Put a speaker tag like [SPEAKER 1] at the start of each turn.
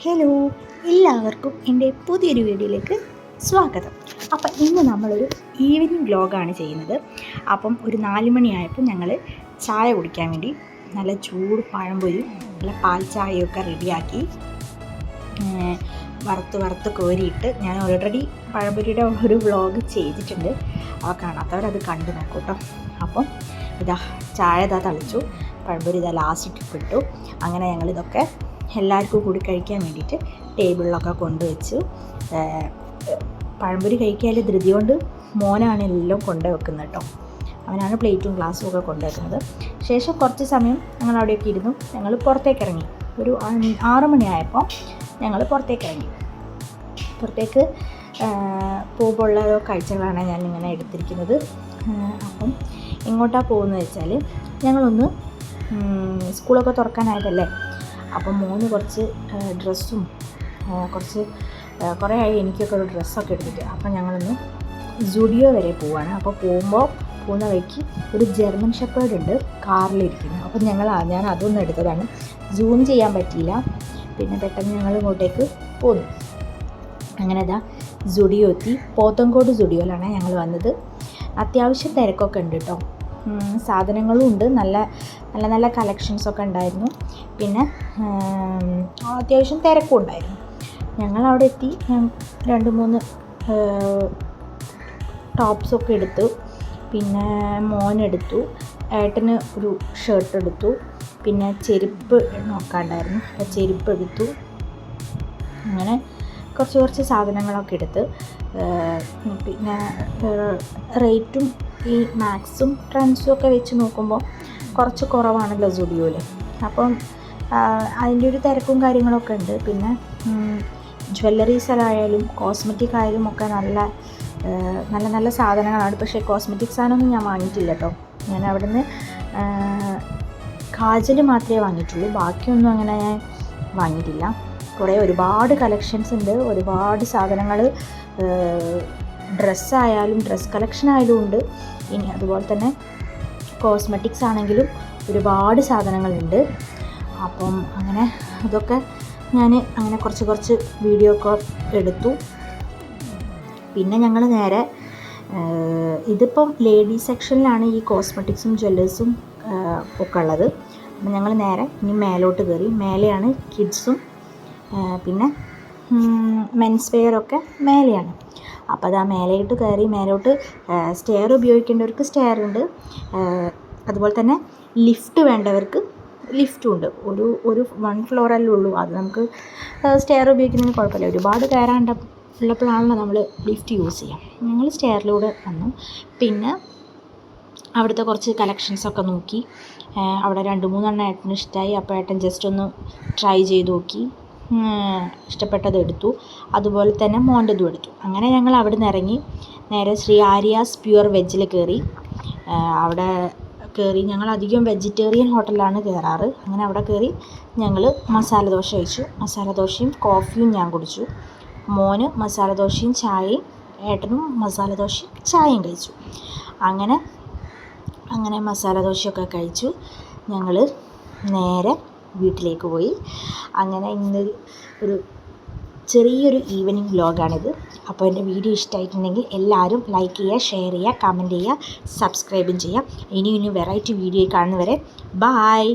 [SPEAKER 1] Hello, എല്ലാവർക്കും എൻ്റെ പുതിയൊരു വീഡിയോയിലേക്ക് സ്വാഗതം. അപ്പം ഇന്ന് നമ്മളൊരു ഈവനിങ് വ്ലോഗാണ് ചെയ്യുന്നത്. അപ്പം ഒരു 4 മണിയായപ്പോൾ ഞങ്ങൾ ചായ കുടിക്കാൻ വേണ്ടി നല്ല ചൂട് പഴംപൊരി നല്ല പാൽ ചായയൊക്കെ റെഡിയാക്കി വറുത്ത് കോരിയിട്ട് ഞാൻ ഓൾറെഡി പഴംപൊരിയുടെ ഒരു വ്ലോഗ് ചെയ്തിട്ടുണ്ട്. കാണാത്തവരത് കണ്ടു നോക്കൂ കേട്ടോ. അപ്പം ചായ തളിച്ചു, പഴംപൊരി ലാസ്റ്റ് ട്രിപ്പിട്ടു. അങ്ങനെ ഞങ്ങളിതൊക്കെ എല്ലാവർക്കും കൂടി കഴിക്കാൻ വേണ്ടിയിട്ട് ടേബിളിലൊക്കെ കൊണ്ടുവച്ചു. പഴംപൊരി കഴിക്കാൻ ധൃതി കൊണ്ട് മോനാണ് എല്ലാം കൊണ്ടുവെക്കുന്നത് കേട്ടോ. അവനാണ് പ്ലേറ്റും ഗ്ലാസ്സും ഒക്കെ കൊണ്ടുവെക്കുന്നത്. ശേഷം കുറച്ച് സമയം ഞങ്ങൾ അവിടെയൊക്കെ ഇരുന്നു. ഞങ്ങൾ പുറത്തേക്ക് ഇറങ്ങി. ഒരു 6 മണിയായപ്പോൾ ഞങ്ങൾ പുറത്തേക്ക് ഇറങ്ങി. പുറത്തേക്ക് പോകുമ്പോൾ ഉള്ള കാഴ്ചകളാണ് ഞാൻ ഇങ്ങനെ എടുത്തിരിക്കുന്നത്. അപ്പം എങ്ങോട്ടാണ് പോകുന്നത് വെച്ചാൽ, ഞങ്ങളൊന്ന് സ്കൂളൊക്കെ തുറക്കാനായതല്ലേ, അപ്പം മോന് കുറച്ച് ഡ്രസ്സും കുറേ ആയി എനിക്കൊക്കെ ഒരു ഡ്രസ്സൊക്കെ എടുത്തിട്ട്. അപ്പം ഞങ്ങളൊന്ന് സുഡിയോ വരെ പോവുകയാണ്. അപ്പോൾ പോകുന്ന വഴിക്ക് ഒരു ജർമ്മൻ ഷെപ്പേർഡ് ഉണ്ട് കാറിലിരിക്കുന്നത്. അപ്പം ഞാൻ അതൊന്നും എടുത്തതാണ്. സൂം ചെയ്യാൻ പറ്റിയില്ല. പിന്നെ പെട്ടെന്ന് ഞങ്ങൾ ഇങ്ങോട്ടേക്ക് പോന്നു. അങ്ങനെ സുഡിയോ എത്തി. പോത്തങ്കോട് സുഡിയോയിലാണ് ഞങ്ങൾ വന്നത്. അത്യാവശ്യം തിരക്കൊക്കെ ഉണ്ട് കേട്ടോ. സാധനങ്ങളും ഉണ്ട്, നല്ല നല്ല നല്ല കളക്ഷൻസൊക്കെ ഉണ്ടായിരുന്നു. പിന്നെ അത്യാവശ്യം തിരക്കും ഉണ്ടായിരുന്നു. ഞങ്ങളവിടെ എത്തി. 2-3 ടോപ്സൊക്കെ എടുത്തു. പിന്നെ മോനെടുത്തു, ഏട്ടന് ഒരു ഷർട്ട് എടുത്തു. പിന്നെ ചെരുപ്പ് നോക്കാണ്ടായിരുന്നു, അപ്പോൾ ചെരുപ്പ് എടുത്തു. അങ്ങനെ കുറച്ച് സാധനങ്ങളൊക്കെ എടുത്ത്. പിന്നെ റേറ്റും ഈ മാക്സും ട്രെൻഡ്സും ഒക്കെ വെച്ച് നോക്കുമ്പോൾ കുറച്ച് കുറവാണല്ലോ സുഡിയോയിൽ. അപ്പം അതിൻ്റെ ഒരു തിരക്കും കാര്യങ്ങളൊക്കെ ഉണ്ട്. പിന്നെ ജ്വല്ലറീസിലായാലും കോസ്മെറ്റിക് ആയാലും ഒക്കെ നല്ല നല്ല സാധനങ്ങളാണ്. പക്ഷേ കോസ്മെറ്റിക് സാധനമൊന്നും ഞാൻ വാങ്ങിയിട്ടില്ല കേട്ടോ. ഞാൻ അവിടുന്ന് കാജൽ മാത്രമേ വാങ്ങിയിട്ടുള്ളൂ. ബാക്കിയൊന്നും അങ്ങനെ ഞാൻ വാങ്ങിയിട്ടില്ല. ഒരുപാട് കളക്ഷൻസ് ഉണ്ട്, ഒരുപാട് സാധനങ്ങൾ. ഡ്രസ്സായാലും ഡ്രസ് കളക്ഷൻ ആയാലും ഉണ്ട്. ഇനി അതുപോലെ തന്നെ കോസ്മെറ്റിക്സ് ആണെങ്കിലും ഒരുപാട് സാധനങ്ങളുണ്ട്. അപ്പം അങ്ങനെ അതൊക്കെ ഞാൻ അങ്ങനെ കുറച്ച് വീഡിയോ ഒക്കെ എടുത്തു. പിന്നെ ഞങ്ങൾ നേരെ ഇതിപ്പം ലേഡീസ് സെക്ഷനിലാണ് ഈ കോസ്മെറ്റിക്സും ജ്വല്ലേഴ്സും ഒക്കെ ഉള്ളത്. അപ്പം ഞങ്ങൾ നേരെ ഇനി മേലോട്ട് കയറി. മേലെയാണ് കിഡ്സും പിന്നെ മെൻസ് വെയറൊക്കെ മേലെയാണ്. അപ്പോൾ മേലോട്ട് കയറി. മേലോട്ട് സ്റ്റെയർ ഉപയോഗിക്കേണ്ടവർക്ക് സ്റ്റെയർ ഉണ്ട്, അതുപോലെ തന്നെ ലിഫ്റ്റ് വേണ്ടവർക്ക് ലിഫ്റ്റും ഉണ്ട്. ഒരു 1 ഫ്ലോറല്ലേ ഉള്ളൂ. അത് നമുക്ക് സ്റ്റെയർ ഉപയോഗിക്കുന്നതിന് കുഴപ്പമില്ല. ഒരുപാട് ഉള്ളപ്പോഴാണല്ലോ നമ്മൾ ലിഫ്റ്റ് യൂസ് ചെയ്യാം. ഞങ്ങൾ സ്റ്റെയറിലൂടെ വന്നു. പിന്നെ അവിടുത്തെ കുറച്ച് കളക്ഷൻസൊക്കെ നോക്കി. അവിടെ 2-3 ഏട്ടന് ഇഷ്ടമായി. അപ്പോൾ ഏട്ടൻ ജസ്റ്റ് ഒന്ന് ട്രൈ ചെയ്ത് നോക്കി, ഇഷ്ടപ്പെട്ടത് എടുത്തു. അതുപോലെ തന്നെ മോൻ്റെതും എടുത്തു. അങ്ങനെ ഞങ്ങൾ അവിടെ നിന്ന് ഇറങ്ങി നേരെ ശ്രീ ആര്യാസ് പ്യുവർ വെജ്ജിൽ കയറി. അവിടെ കയറി ഞങ്ങൾ അധികം വെജിറ്റേറിയൻ ഹോട്ടലിലാണ് കയറാറ്. അങ്ങനെ അവിടെ കയറി ഞങ്ങൾ മസാല ദോശ കഴിച്ചു. മസാല ദോശയും കോഫിയും ഞാൻ കുടിച്ചു. മോന് മസാല ദോശയും ചായയും, ഏട്ടനും മസാല ദോശയും ചായയും കഴിച്ചു. അങ്ങനെ മസാല ദോശയൊക്കെ കഴിച്ചു ഞങ്ങൾ നേരെ വീട്ടിലേക്ക് പോയി. അങ്ങനെ ഇന്ന് ഒരു ചെറിയൊരു ഈവനിങ് വ്ലോഗാണിത്. അപ്പോൾ എൻ്റെ വീഡിയോ ഇഷ്ടമായിട്ടുണ്ടെങ്കിൽ എല്ലാവരും ലൈക്ക് ചെയ്യുക, ഷെയർ ചെയ്യുക, കമൻറ്റ് ചെയ്യുക, സബ്സ്ക്രൈബും ചെയ്യുക. ഇനി വെറൈറ്റി വീഡിയോ കാണുന്നവരെ ബായ്.